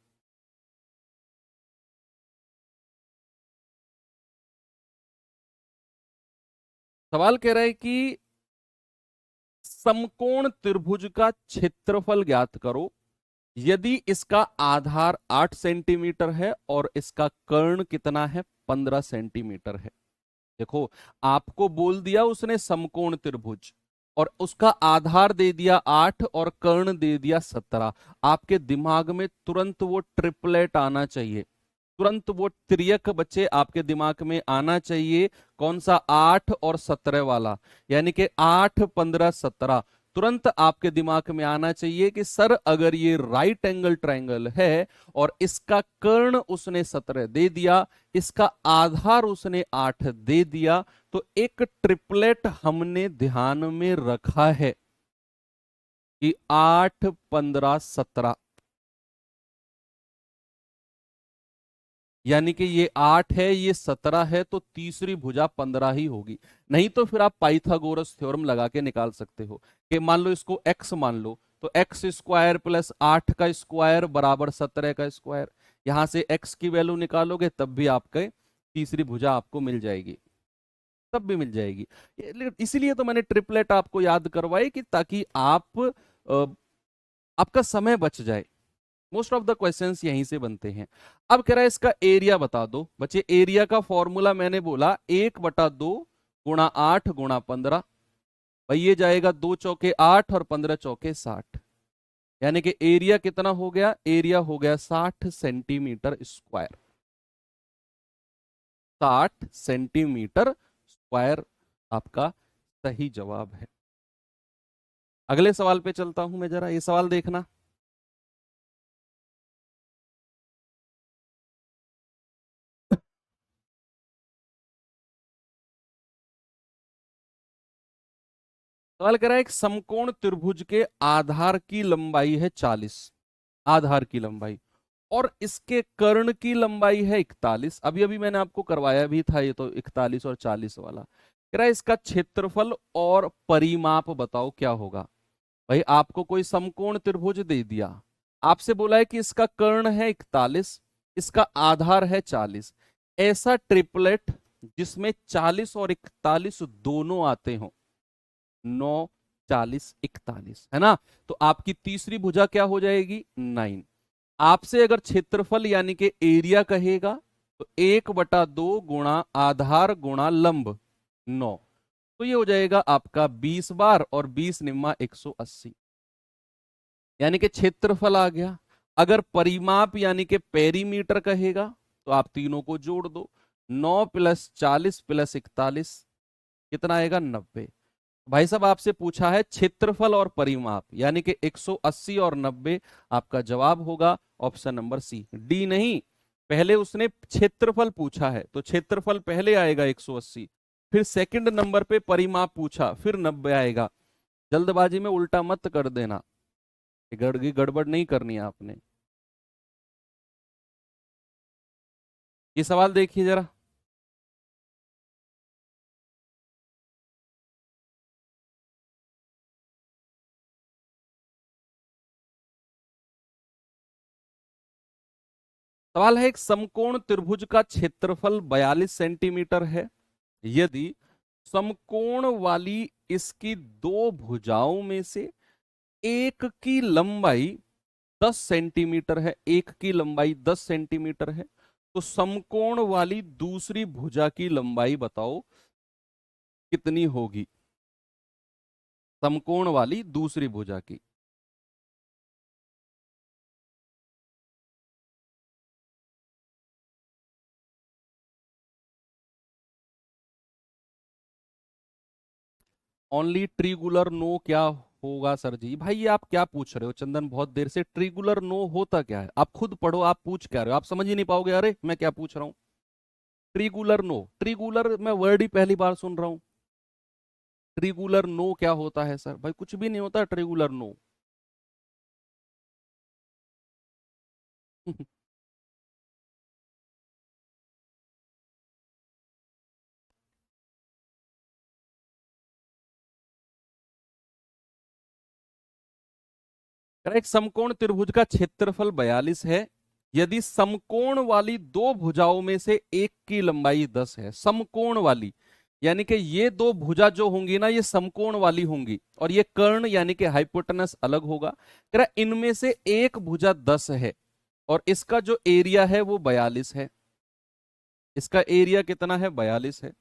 सवाल कह रहा है कि समकोण त्रिभुज का क्षेत्रफल ज्ञात करो यदि इसका आधार 8 सेंटीमीटर है और इसका कर्ण कितना है, 15 सेंटीमीटर है। देखो, आपको बोल दिया उसने समकोण त्रिभुज, और उसका आधार दे दिया 8 और कर्ण दे दिया 17। आपके दिमाग में तुरंत वो ट्रिपलेट आना चाहिए, तुरंत वो त्रियक बच्चे आपके दिमाग में आना चाहिए। कौन सा, 8 और 17 वाला, यानी कि 8, 15, 17। तुरंत आपके दिमाग में आना चाहिए कि सर अगर ये राइट एंगल ट्रायंगल है और इसका कर्ण उसने 17 दे दिया, इसका आधार उसने 8 दे दिया, तो एक ट्रिपलेट हमने ध्यान में रखा है कि 8, 15, 17, यानी कि ये 8 है, ये 17 है, तो तीसरी भुजा 15 ही होगी। नहीं तो फिर आप पाइथागोरस थ्योरम लगा के निकाल सकते हो कि मान लो इसको x मान लो, तो x² + 8 का स्क्वायर बराबर 17 का स्क्वायर। यहां से x की वैल्यू निकालोगे तब भी आपके तीसरी भुजा आपको मिल जाएगी, तब भी मिल जाएगी। इसीलिए तो मैंने ट्रिपलेट आपको याद करवाई कि ताकि आप आपका समय बच जाए। मोस्ट ऑफ द क्वेश्चंस यहीं से बनते हैं। अब कह रहा है इसका एरिया बता दो। बच्चे एरिया का फॉर्मूला मैंने बोला 1/2 गुणा 8 गुणा 15। भाई ये जाएगा 2 चौके 8 और 15 चौके 60, यानी कि एरिया कितना हो गया, एरिया हो गया 60 सेंटीमीटर स्क्वायर। 60 सेंटीमीटर स्क्वायर आपका सही जवाब है। अगले सवाल पे चलता हूं मैं, जरा ये सवाल देखना। सवाल कह रहा है एक समकोण त्रिभुज के आधार की लंबाई है 40, आधार की लंबाई, और इसके कर्ण की लंबाई है 41। अभी अभी मैंने आपको करवाया भी था ये तो 41 और 40 वाला। कह रहा है इसका क्षेत्रफल और परिमाप बताओ क्या होगा। भाई आपको कोई समकोण त्रिभुज दे दिया, आपसे बोला है कि इसका कर्ण है 41, इसका आधार है 40। ऐसा ट्रिपलेट जिसमें 40 और 41 दोनों आते हो, 9, 40, 41, है ना। तो आपकी तीसरी भुजा क्या हो जाएगी, 9। आपसे अगर क्षेत्रफल यानी कि एरिया कहेगा तो 1/2 गुणा आधार गुणा लंब 9, तो ये हो जाएगा आपका 20 बार और 20 निम्मा 180, यानी कि क्षेत्रफल आ गया। अगर परिमाप यानी कि पेरीमीटर कहेगा तो आप तीनों को जोड़ दो, 9 + 40 + 41 कितना आएगा, 90। भाई साहब आपसे पूछा है क्षेत्रफल और परिमाप, यानी कि 180 और 90 आपका जवाब होगा ऑप्शन नंबर सी। डी नहीं, पहले उसने क्षेत्रफल पूछा है तो क्षेत्रफल पहले आएगा 180, फिर सेकंड नंबर पे परिमाप पूछा फिर 90 आएगा। जल्दबाजी में उल्टा मत कर देना, गड़बड़ नहीं करनी है आपने। ये सवाल देखिए जरा। सवाल है एक समकोण त्रिभुज का क्षेत्रफल 42 सेंटीमीटर है, यदि समकोण वाली इसकी दो भुजाओं में से एक की लंबाई 10 सेंटीमीटर है, एक की लंबाई 10 सेंटीमीटर है, तो समकोण वाली दूसरी भुजा की लंबाई बताओ कितनी होगी, समकोण वाली दूसरी भुजा की। ओनली ट्रिगुलर नो क्या होगा सर जी। भाई ये आप क्या पूछ रहे हो चंदन, बहुत देर से ट्रिगुलर नो होता क्या है, आप खुद पढ़ो, आप पूछ क्या रहे हो, आप समझ ही नहीं पाओगे। अरे मैं क्या पूछ रहा हूँ, ट्रिगुलर नो, ट्रिगुलर मैं वर्ड ही पहली बार सुन रहा हूँ। ट्रिगुलर नो क्या होता है सर, भाई कुछ भी नहीं होता ट्रिगुलर नो। करेक्ट, समकोण त्रिभुज का क्षेत्रफल 42 है, यदि समकोण वाली दो भुजाओं में से एक की लंबाई 10 है। समकोण वाली यानी कि ये दो भुजा जो होंगी ना ये समकोण वाली होंगी, और ये कर्ण यानी कि हाइपोटेनस अलग होगा। कह रहा इनमें से एक भुजा 10 है और इसका जो एरिया है वो 42 है। इसका एरिया कितना है, 42 है।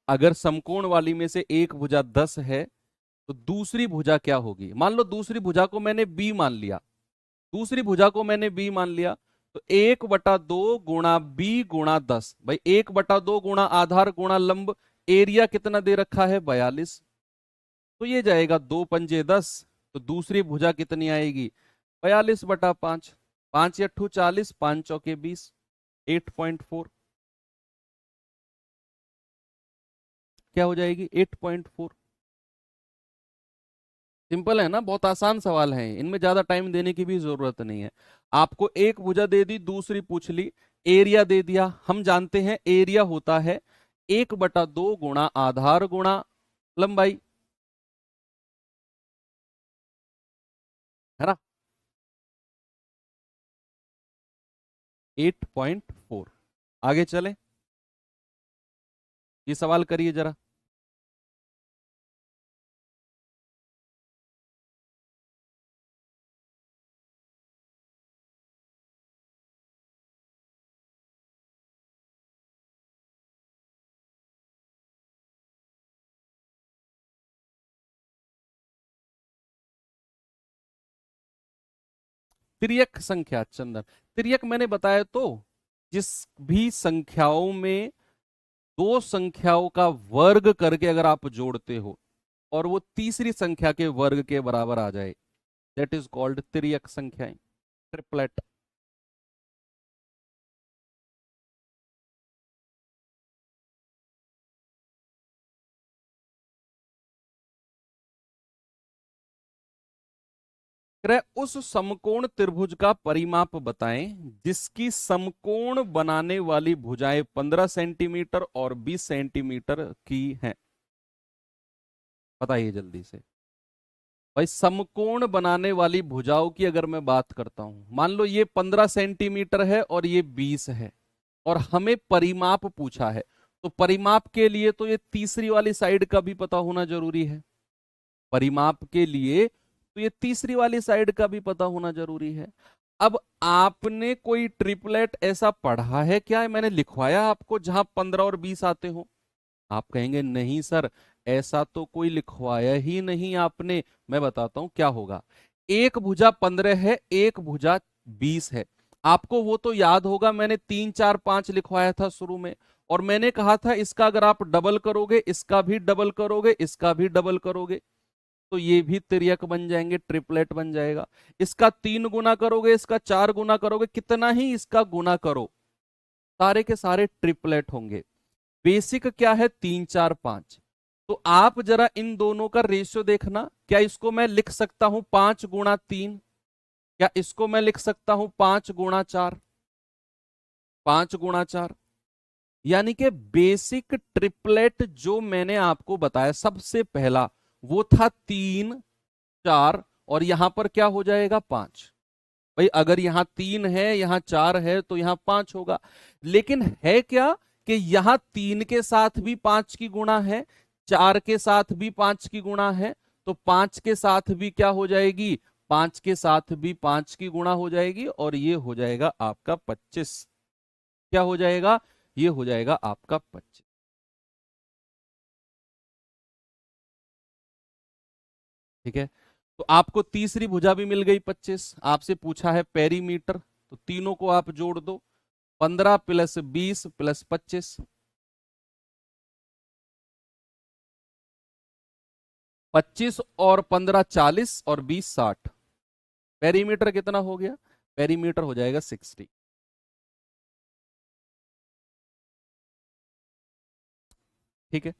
अगर समकोण वाली में से एक भुजा 10 है तो दूसरी भुजा क्या होगी। मान लो दूसरी भुजा को मैंने बी मान लिया, दूसरी भुजा को मैंने बी मान लिया, तो 1/2 गुणा बी गुणा 10। भाई 1/2 गुणा आधार गुणा लंब, एरिया कितना दे रखा है, 42, तो ये जाएगा 2×5 = 10। तो दूसरी भुजा कितनी आएगी, 42/5, 5×8 = 40, 5×4 = 20, 8.4 क्या हो जाएगी, 8.4। सिंपल है ना, बहुत आसान सवाल है, इनमें ज्यादा टाइम देने की भी जरूरत नहीं है। आपको एक भुजा दे दी, दूसरी पूछ ली, एरिया दे दिया। हम जानते हैं एरिया होता है 1/2 गुणा आधार गुणा लंबाई, है ना, 8.4। आगे चले, ये सवाल करिए जरा। तिर्यक संख्या चंदन, तिर्यक मैंने बताया तो जिस भी संख्याओं में दो संख्याओं का वर्ग करके अगर आप जोड़ते हो और वो तीसरी संख्या के वर्ग के बराबर आ जाए, दैट इज कॉल्ड तिर्यक संख्याएं, ट्रिपलेट। उस समकोण त्रिभुज का परिमाप बताएं जिसकी समकोण बनाने वाली भुजाएं 15 सेंटीमीटर और 20 सेंटीमीटर की हैं। बताइए जल्दी से भाई, समकोण बनाने वाली भुजाओं की अगर मैं बात करता हूं, मान लो ये 15 सेंटीमीटर है और ये 20 है और हमें परिमाप पूछा है, तो परिमाप के लिए तो ये तीसरी वाली साइड का भी पता होना जरूरी है। परिमाप के लिए तो ये तीसरी वाली साइड का भी पता होना जरूरी है। अब आपने कोई ट्रिपलेट ऐसा पढ़ा है क्या, मैंने लिखवाया आपको जहां 15 और 20 आते हो? आप कहेंगे नहीं सर, ऐसा तो कोई लिखवाया ही नहीं आपने। मैं बताता हूं क्या होगा। एक भुजा 15 है, एक भुजा 20 है। आपको वो तो याद होगा, मैंने 3 4 5 लिखवाया था शुरू में, और मैंने कहा था इसका अगर आप डबल करोगे, इसका भी डबल करोगे, इसका भी डबल करोगे, तो ये भी तिर्यक बन जाएंगे, ट्रिपलेट बन जाएगा। इसका 3 गुना करोगे, इसका 4 गुना करोगे, कितना ही इसका गुना करो, सारे के सारे ट्रिपलेट होंगे। बेसिक क्या है, 3 4 5। तो आप जरा इन दोनों का रेशियो देखना, क्या इसको मैं लिख सकता हूं 5 गुणा 3? क्या इसको मैं लिख सकता हूं 5 गुणा 4? 5 गुणा 4, यानी कि बेसिक ट्रिपलेट जो मैंने आपको बताया सबसे पहला, वो था 3 4, और यहां पर क्या हो जाएगा 5। भाई अगर यहां 3 है, यहां 4 है, तो यहां 5 होगा। लेकिन है क्या कि यहां 3 के साथ भी 5 की गुणा है, 4 के साथ भी 5 की गुणा है, तो 5 के साथ भी क्या हो जाएगी, 5 के साथ भी 5 की गुणा हो जाएगी, और ये हो जाएगा आपका 25। क्या हो जाएगा, ये हो जाएगा आपका 25। ठीक है, तो आपको तीसरी भुजा भी मिल गई 25। आपसे पूछा है पेरीमीटर, तो तीनों को आप जोड़ दो, 15 प्लस 20 प्लस 25, 25 और 15 40 और 20 60। पेरीमीटर कितना हो गया, पेरीमीटर हो जाएगा 60। ठीक है,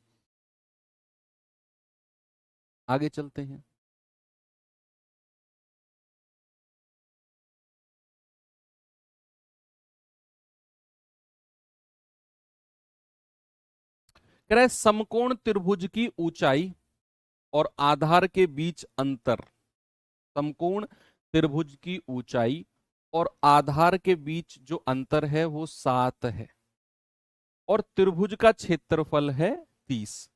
आगे चलते हैं। कह रहा है समकोण त्रिभुज की ऊंचाई और आधार के बीच अंतर, समकोण त्रिभुज की ऊंचाई और आधार के बीच जो अंतर है वो 7 है, और त्रिभुज का क्षेत्रफल है 30।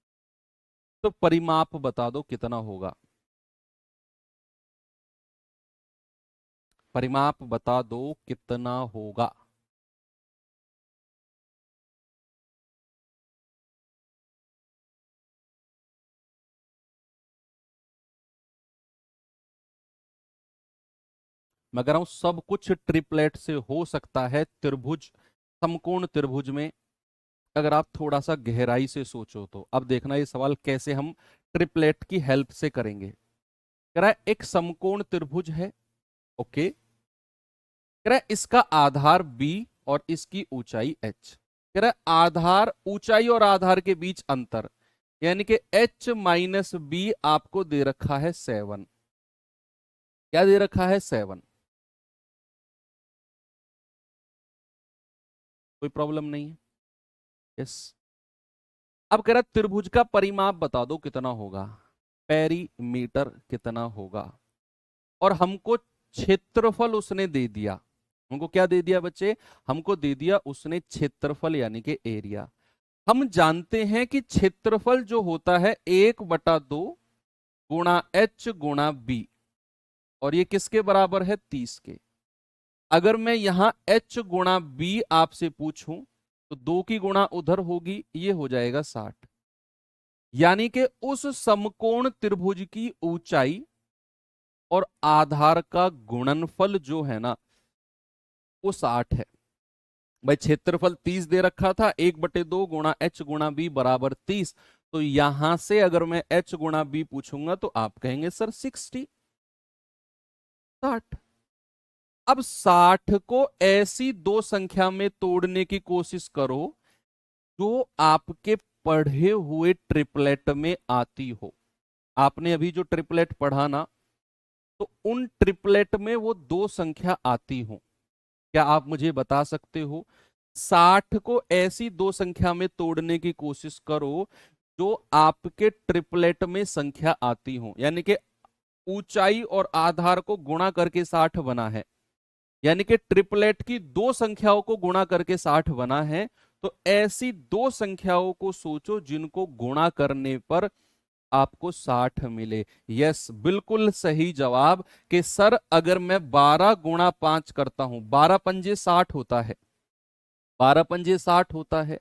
तो परिमाप बता दो कितना होगा, परिमाप बता दो कितना होगा। मैं कह रहा हूं सब कुछ ट्रिपलेट से हो सकता है, त्रिभुज, समकोण त्रिभुज में अगर आप थोड़ा सा गहराई से सोचो तो। अब देखना ये सवाल कैसे हम ट्रिपलेट की हेल्प से करेंगे। कह रहा है एक समकोण त्रिभुज है, ओके, कह रहा है इसका आधार b और इसकी ऊंचाई h। कह रहा है आधार, ऊंचाई और आधार के बीच अंतर, यानी कि h माइनस बी आपको दे रखा है 7। क्या दे रखा है, 7। कोई प्रॉब्लम नहीं है, यस। अब कह रहा है त्रिभुज का परिमाप बता दो कितना होगा, पेरीमीटर कितना होगा, और हमको क्षेत्रफल उसने दे दिया। हमको क्या दे दिया बच्चे, हमको दे दिया उसने क्षेत्रफल यानी कि एरिया। हम जानते हैं कि क्षेत्रफल जो होता है 1/2 गुणा h गुणा b, और ये किसके बराबर है, 30 के। अगर मैं यहां h गुणा b आपसे पूछूं, तो 2 की गुणा उधर होगी, ये हो जाएगा 60। यानी कि उस समकोण त्रिभुज की ऊंचाई और आधार का गुणनफल जो है ना वो 60 है। भाई क्षेत्रफल 30 दे रखा था, 1/2 गुणा एच गुणा बी बराबर 30। तो यहां से अगर मैं एच गुणा बी पूछूंगा तो आप कहेंगे सर 60। अब 60 को ऐसी दो संख्या में तोड़ने की कोशिश करो जो आपके पढ़े हुए ट्रिपलेट में आती हो। आपने अभी जो ट्रिपलेट पढ़ा ना, तो उन ट्रिपलेट में वो दो संख्या आती हो। क्या आप मुझे बता सकते हो? 60 को ऐसी दो संख्या में तोड़ने की कोशिश करो जो आपके ट्रिपलेट में संख्या आती हो। यानी कि ऊंचाई और आधार को गुणा करके 60 बना है, यानी कि ट्रिपलेट की दो संख्याओं को गुणा करके 60 बना है। तो ऐसी दो संख्याओं को सोचो जिनको गुणा करने पर आपको 60 मिले। यस, बिल्कुल सही जवाब कि सर अगर मैं 12 गुणा 5 करता हूं, 12 पंजे 60 होता है, 12 पंजे 60 होता है।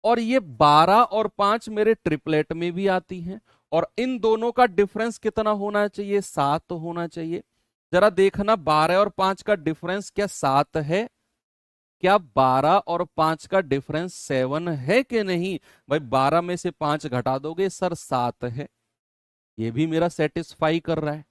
और ये 12 और 5 मेरे ट्रिपलेट में भी आती हैं, और इन दोनों का डिफरेंस कितना होना चाहिए? 7 होना चाहिए। जरा देखना, 12 और 5 का डिफरेंस क्या 7 है? क्या 12 और 5 का डिफरेंस 7 है कि नहीं? भाई 12 में से 5 घटा दोगे सर 7 है। ये भी मेरा सेटिस्फाई कर रहा है,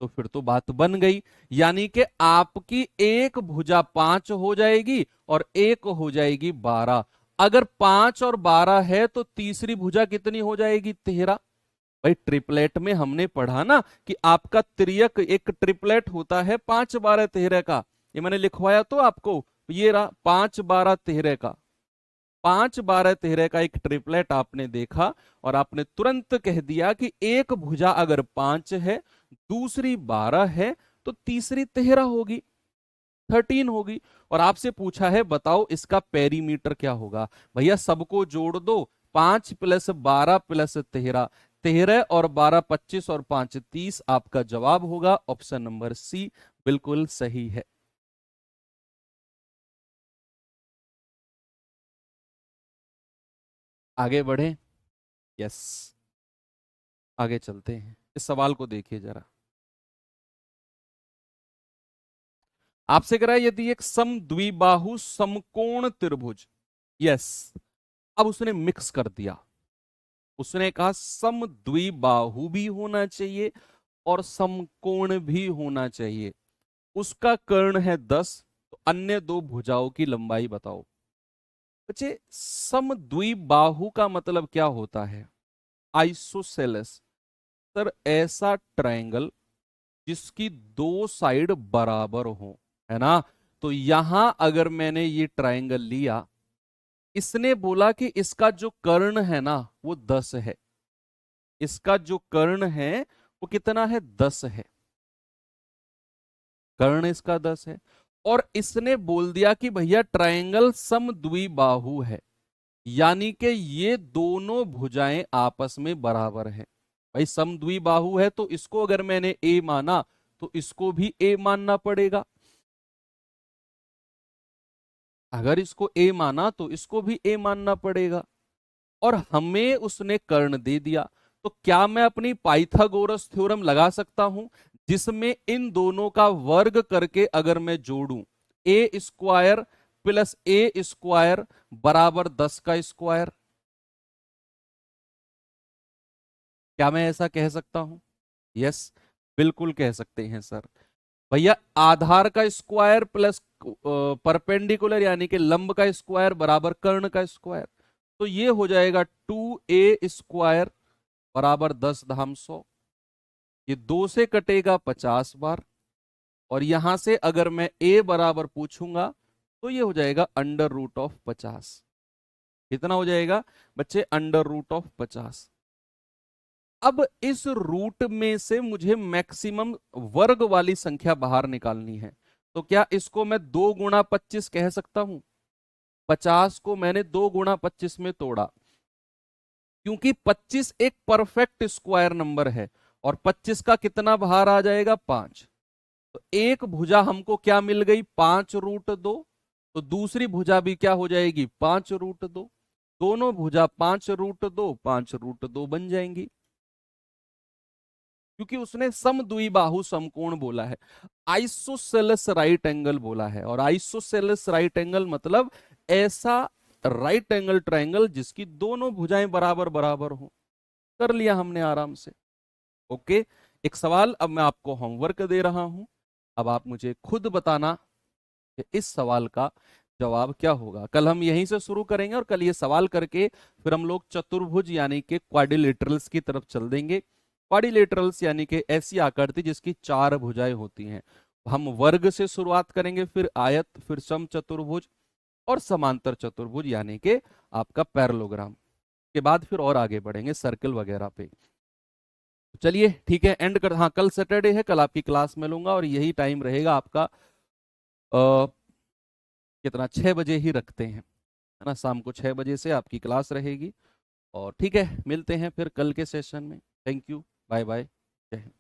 तो फिर तो बात बन गई। यानी कि आपकी एक भुजा 5 हो जाएगी और एक हो जाएगी 12। अगर 5 और 12 है तो तीसरी भुजा कितनी हो जाएगी? 13। भाई ट्रिपलेट में हमने पढ़ा ना कि आपका त्रियक एक ट्रिपलेट होता है 5 12 13 का। ये मैंने लिखवाया तो आपको, ये रहा 5 12 13 का। 5 12 13 का एक ट्रिपलेट आपने देखा और आपने तुरंत कह दिया कि एक भुजा अगर 5 है, दूसरी 12 है, तो तीसरी 13 होगी, 13 होगी। और आपसे पूछा है बताओ इसका पेरीमीटर क्या होगा? भैया सबको जोड़ दो, 5 + 12 + 13, 13 और 12 25 और 5 30। आपका जवाब होगा ऑप्शन नंबर सी, बिल्कुल सही है। आगे बढ़े? यस, आगे चलते हैं। इस सवाल को देखिए जरा। आपसे करा यदि एक समद्विबाहु समकोण त्रिभुज, यस, अब उसने मिक्स कर दिया। उसने कहा समद्विबाहु भी होना चाहिए और समकोण भी होना चाहिए। उसका कर्ण है 10, तो अन्य दो भुजाओं की लंबाई बताओ। बच्चे समद्विबाहु का मतलब क्या होता है? आइसोसेलेस। सर ऐसा ट्रायंगल जिसकी दो साइड बराबर हो, है ना? तो यहां अगर मैंने ये ट्रायंगल लिया, इसने बोला कि इसका जो कर्ण है ना वो 10 है। इसका जो कर्ण है वो कितना है? 10 है। कर्ण इसका 10 है। और इसने बोल दिया कि भैया ट्रायंगल समद्विबाहु है, यानी कि ये दोनों भुजाएं आपस में बराबर हैं। भाई समद्विबाहु है तो इसको अगर मैंने ए माना तो इसको भी ए मानना पड़ेगा। अगर इसको ए माना तो इसको भी ए मानना पड़ेगा। और हमें उसने कर्ण दे दिया, तो क्या मैं अपनी पाइथागोरस थ्योरम लगा सकता हूं जिसमें इन दोनों का वर्ग करके अगर मैं जोड़ूं, A² + A² बराबर 10 का स्क्वायर? क्या मैं ऐसा कह सकता हूं? यस, बिल्कुल कह सकते हैं सर। भैया आधार का स्क्वायर प्लस परपेंडिकुलर यानी कि लंब का स्क्वायर बराबर कर्ण का स्क्वायर। तो ये हो जाएगा 2A² बराबर 10 धाम 100। ये 2 से कटेगा 50 बार। और यहां से अगर मैं a बराबर पूछूंगा तो ये हो जाएगा √50। कितना हो जाएगा बच्चे? √50। अब इस रूट में से मुझे मैक्सिमम वर्ग वाली संख्या बाहर निकालनी है। तो क्या इसको मैं 2 गुणा 25 कह सकता हूं? 50 को मैंने 2 गुणा 25 में तोड़ा, क्योंकि 25 एक परफेक्ट स्क्वायर नंबर है। और 25 का कितना बाहर आ जाएगा? 5। तो एक भुजा हमको क्या मिल गई? 5√2। तो दूसरी भुजा भी क्या हो जाएगी? 5√2। दोनों भुजा 5√2 5√2 बन जाएंगी। क्योंकि उसने समद्विबाहु समकोण बोला है, आइसोसेलेस राइट एंगल बोला है। और आइसोसेलेस राइट एंगल मतलब ऐसा राइट एंगल ट्रायंगल जिसकी दोनों भुजाएं बराबर बराबर हो। कर लिया हमने आराम से। ओके, एक सवाल अब मैं आपको होमवर्क दे रहा हूं, अब आप मुझे खुद बताना कि इस सवाल का जवाब क्या होगा। कल हम यहीं से शुरू करेंगे और कल ये सवाल करके फिर हम लोग चतुर्भुज यानी कि क्वाड्रिलेटरल्स की तरफ चल देंगे। क्वाड्रिलेटरल्स यानी कि ऐसी आकृति जिसकी 4 भुजाएं होती हैं। हम वर्ग से शुरुआत करेंगे, फिर आयत, फिर समचतुर्भुज और समांतर चतुर्भुज यानी कि आपका पैरेललोग्राम के बाद फिर और आगे बढ़ेंगे सर्कल वगैरह पे। चलिए ठीक है, एंड कर, हाँ कल सैटरडे है, कल आपकी क्लास में लूंगा और यही टाइम रहेगा आपका, कितना 6 बजे ही रखते हैं, है ना, शाम को 6 बजे से आपकी क्लास रहेगी। और ठीक है, मिलते हैं फिर कल के सेशन में। थैंक यू, बाय बाय, जय हिंद।